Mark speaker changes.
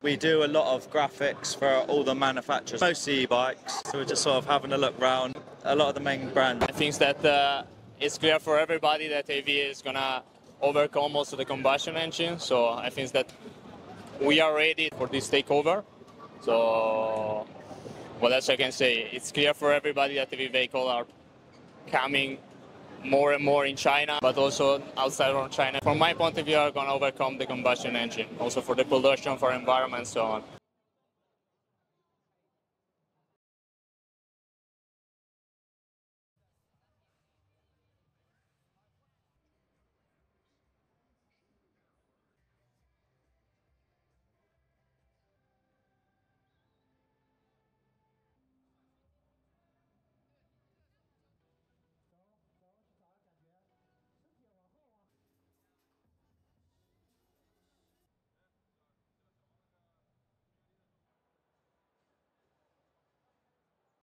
Speaker 1: We do a lot of graphics for all the manufacturers, mostly e-bikes, so we're just sort of having a look around a lot of the main brands.
Speaker 2: I think that it's clear for everybody that AV is going to overcome also the combustion engine, so I think that we are ready for this takeover. So what else I can say? It's clear for everybody that EV vehicles are coming more and more in China, but also outside of China. From my point of view, are going to overcome the combustion engine, also for the pollution, for environment, and so on.